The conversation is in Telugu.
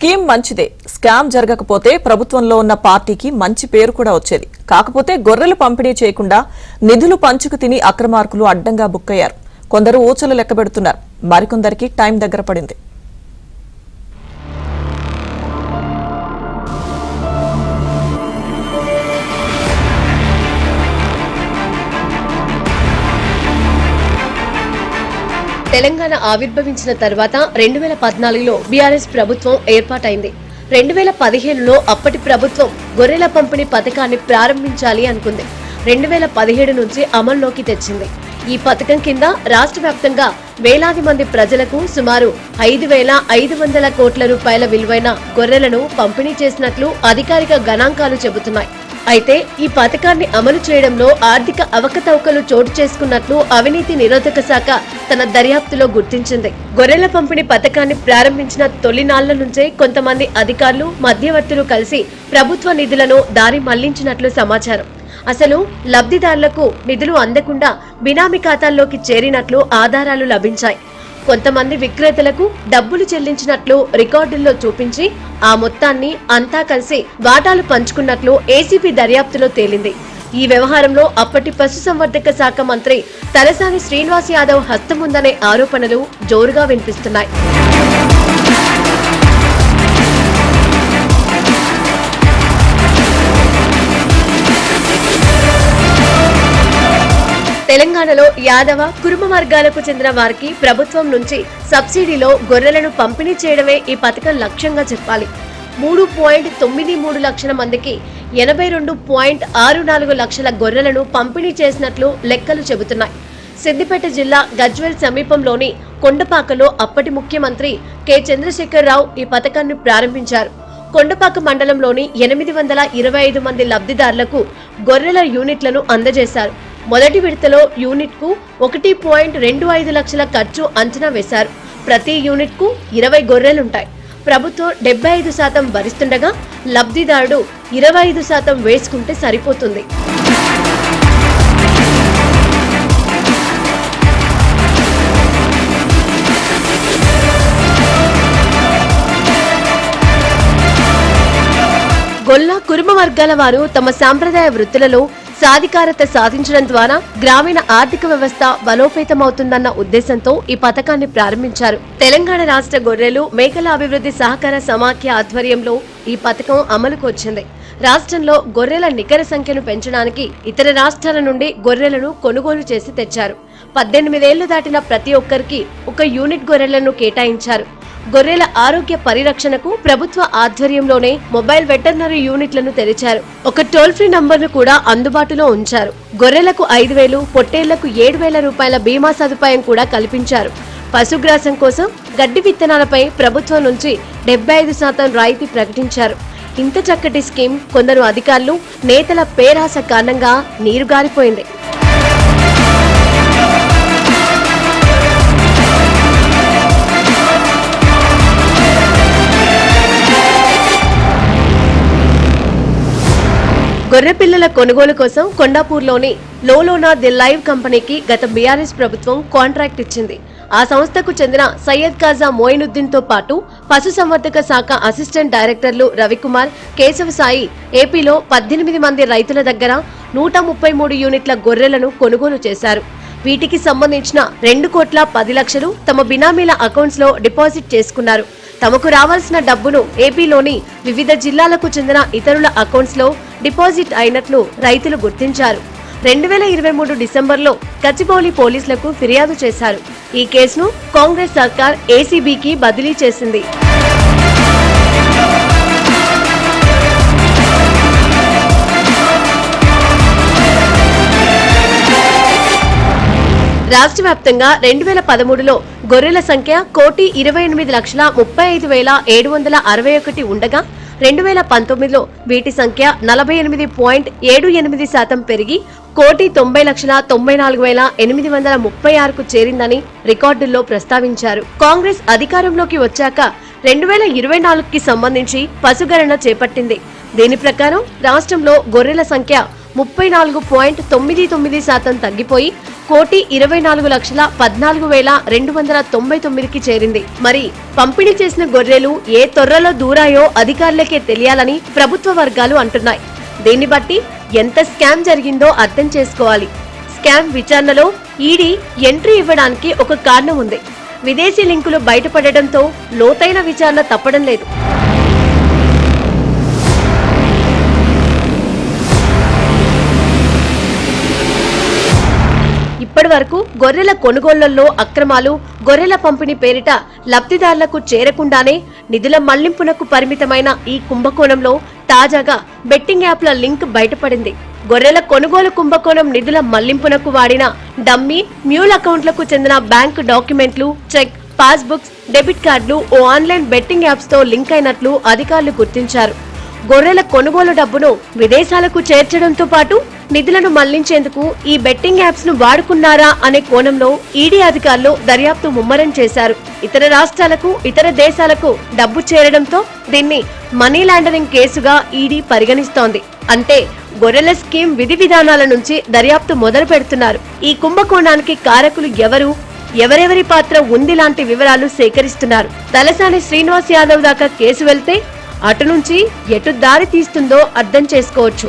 స్కీమ్ మంచిదే. స్కామ్ జరగకపోతే ప్రభుత్వంలో ఉన్న పార్టీకి మంచి పేరు కూడా వచ్చేది. కాకపోతే గొర్రెలు పంపిణీ చేయకుండా నిధులు పంచుకు తిని అక్రమార్కులు అడ్డంగా బుక్కయ్యారు. కొందరు ఊచలు లెక్కబెడుతున్నారు. మరికొందరికి టైం దగ్గర పడింది. తెలంగాణ ఆవిర్భవించిన తర్వాత 2014లో బీఆర్ఎస్ ప్రభుత్వం ఏర్పాటైంది. 2015లో అప్పటి ప్రభుత్వం గొర్రెల పంపిణీ పథకాన్ని ప్రారంభించాలి అనుకుంది. 2017 నుంచి అమల్లోకి తెచ్చింది. ఈ పథకం కింద రాష్ట్ర వ్యాప్తంగా వేలాది మంది ప్రజలకు సుమారు 5,500 కోట్ల రూపాయల విలువైన గొర్రెలను పంపిణీ చేసినట్లు అధికారిక గణాంకాలు చెబుతున్నాయి. అయితే ఈ పథకాన్ని అమలు చేయడంలో ఆర్థిక అవకతవకలు చోటు చేసుకున్నట్లు అవినీతి నిరోధక శాఖ తన దర్యాప్తులో గుర్తించింది. గొర్రెల పంపిణీ పథకాన్ని ప్రారంభించిన తొలినాళ్ల నుంచే కొంతమంది అధికారులు, మధ్యవర్తులు కలిసి ప్రభుత్వ నిధులను దారి మళ్లించినట్లు సమాచారం. అసలు లబ్ధిదారులకు నిధులు అందకుండా బినామీ ఖాతాల్లోకి చేరినట్లు ఆధారాలు లభించాయి. కొంతమంది విక్రేతలకు డబ్బులు చెల్లించినట్లు రికార్డుల్లో చూపించి ఆ మొత్తాన్ని అంతా కలిసి వాటాలు పంచుకున్నట్లు ఏసీబీ దర్యాప్తులో తేలింది. ఈ వ్యవహారంలో అప్పటి పశుసంవర్ధక శాఖ మంత్రి తలసాని శ్రీనివాస్ యాదవ్ హస్తముందనే ఆరోపణలు జోరుగా వినిపిస్తున్నాయి. తెలంగాణలో యాదవ, కురుమ వర్గాలకు చెందిన వారికి ప్రభుత్వం నుంచి సబ్సిడీలో గొర్రెలను పంపిణీ చేయడమే ఈ పథకం లక్ష్యంగా చెప్పాలి. 3.93 లక్షల మందికి 82.64 లక్షల గొర్రెలను పంపిణీ చేసినట్లు లెక్కలు చెబుతున్నాయి. సిద్దిపేట జిల్లా గజ్వేల్ సమీపంలోని కొండపాకలో అప్పటి ముఖ్యమంత్రి కె చంద్రశేఖరరావు ఈ పథకాన్ని ప్రారంభించారు. కొండపాక మండలంలోని 825 మంది లబ్ధిదారులకు గొర్రెల యూనిట్లను అందజేశారు. మొదటి విడతలో యూనిట్ కు 1.25 లక్షల ఖర్చు అంచనా వేశారు. ప్రతి యూనిట్ కు 20 గొర్రెలుంటాయి. ప్రభుత్వం 75% భరిస్తుండగా లబ్ధిదారుడు 25% వేసుకుంటే సరిపోతుంది. గొల్ల, కురుమ వర్గాల వారు తమ సాంప్రదాయ వృత్తులలో సాధికారత సాధించడం ద్వారా గ్రామీణ ఆర్థిక వ్యవస్థ బలోపేతమవుతుందన్న ఉద్దేశంతో ఈ పథకాన్ని ప్రారంభించారు. తెలంగాణ రాష్ట్ర గొర్రెలు, మేకల అభివృద్ధి సహకార సమాఖ్య ఆధ్వర్యంలో ఈ పథకం అమలుకు వచ్చింది. రాష్ట్రంలో గొర్రెల నికర సంఖ్యను పెంచడానికి ఇతర రాష్ట్రాల నుండి గొర్రెలను కొనుగోలు చేసి తెచ్చారు. 18 ఏళ్లు దాటిన ప్రతి ఒక్కరికి ఒక యూనిట్ గొర్రెలను కేటాయించారు. గొర్రెల ఆరోగ్య పరిరక్షణకు ప్రభుత్వ ఆధ్వర్యంలోనే మొబైల్ వెటర్నరీ యూనిట్లను తెరిచారు. ఒక టోల్ ఫ్రీ నంబర్ను కూడా అందుబాటులో ఉంచారు. గొర్రెలకు 5,000, పొట్టేళ్లకు 7,000 రూపాయల బీమా సదుపాయం కూడా కల్పించారు. పశుగ్రాసం కోసం గడ్డి విత్తనాలపై ప్రభుత్వం నుంచి 75% రాయితీ ప్రకటించారు. ఇంత చక్కటి స్కీమ్ కొందరు అధికారులు, నేతల పేరాస కారణంగా నీరుగారిపోయింది. గొర్రె పిల్లల కొనుగోలు కోసం కొండాపూర్లోని లోలోనా ది లైవ్ కంపెనీకి గత బీఆర్ఎస్ ప్రభుత్వం కాంట్రాక్ట్ ఇచ్చింది. ఆ సంస్థకు చెందిన సయ్యద్ ఖాజా మోయినుద్దీన్ తో పాటు పశుసంవర్ధక శాఖ అసిస్టెంట్ డైరెక్టర్లు రవికుమార్, కేశవసాయి ఏపీలో 18 మంది రైతుల దగ్గర 133 యూనిట్ల గొర్రెలను కొనుగోలు చేశారు. వీటికి సంబంధించిన 2,10,00,000 తమ బినామీల అకౌంట్స్ లో డిపాజిట్ చేసుకున్నారు. తమకు రావాల్సిన డబ్బును ఏపీలోని వివిధ జిల్లాలకు చెందిన ఇతరుల అకౌంట్స్ లో డిపాజిట్ అయినట్లు రైతులు గుర్తించారు. 2023 డిసెంబర్లో గచ్చిబౌలి పోలీసులకు ఫిర్యాదు చేశారు. ఈ కేసును కాంగ్రెస్ సర్కార్ ఏసీబీకి బదిలీ చేసింది. రాష్ట్ర వ్యాప్తంగా 2013లో గొర్రెల సంఖ్య 1,28,35,761 ఉండగా 2019లో వీటి సంఖ్య 48.78% పెరిగి 1,90,94,836కు చేరిందని రికార్డుల్లో ప్రస్తావించారు. కాంగ్రెస్ అధికారంలోకి వచ్చాక 2024కి సంబంధించి పశుగణన చేపట్టింది. దీని ప్రకారం రాష్ట్రంలో గొర్రెల సంఖ్య 34.99% తగ్గిపోయి 1,24,14,299కి చేరింది. మరి పంపిణీ చేసిన గొర్రెలు ఏ తొర్రలో దూరాయో అధికారులకే తెలియాలని ప్రభుత్వ వర్గాలు అంటున్నాయి. దీన్ని బట్టి ఎంత స్కామ్ జరిగిందో అర్థం చేసుకోవాలి. స్కామ్ విచారణలో ఈడీ ఎంట్రీ ఇవ్వడానికి ఒక కారణం ఉంది. విదేశీ లింకులు బయటపడటంతో లోతైన విచారణ తప్పడం లేదు. ఇప్పటి వరకు గొర్రెల కొనుగోళ్లలో అక్రమాలు, గొర్రెల పంపిణీ పేరిట లబ్ధిదారులకు చేరకుండానే నిధుల మళ్లింపునకు పరిమితమైన ఈ కుంభకోణంలో తాజాగా బెట్టింగ్ యాప్ల లింక్ బయటపడింది. గొర్రెల కొనుగోలు కుంభకోణం నిధుల మళ్లింపునకు వాడిన డమ్మీ, మ్యూల్ అకౌంట్లకు చెందిన బ్యాంకు డాక్యుమెంట్లు, చెక్, పాస్బుక్స్, డెబిట్ కార్డులు ఓ ఆన్లైన్ బెట్టింగ్ యాప్స్ తో లింక్ అయినట్లు అధికారులు గుర్తించారు. గొర్రెల కొనుగోలు డబ్బును విదేశాలకు చేర్చడంతో పాటు నిధులను మళ్లించేందుకు ఈ బెట్టింగ్ యాప్స్ ను వాడుకున్నారా అనే కోణంలో ఈడీ అధికారులు దర్యాప్తు ముమ్మరం చేశారు. ఇతర రాష్ట్రాలకు, ఇతర దేశాలకు డబ్బు చేరడంతో దీన్ని మనీ లాండరింగ్ కేసుగా ఈడీ పరిగణిస్తోంది. అంటే గొర్రెల స్కీమ్ విధి విధానాల నుంచి దర్యాప్తు మొదలు పెడుతున్నారు. ఈ కుంభకోణానికి కారకులు ఎవరు, ఎవరెవరి పాత్ర ఉంది లాంటి వివరాలు సేకరిస్తున్నారు. తలసాని శ్రీనివాస్ యాదవ్ దాకా కేసు వెళ్తే అటు నుంచి ఎటు దారి తీస్తుందో అర్థం చేసుకోవచ్చు.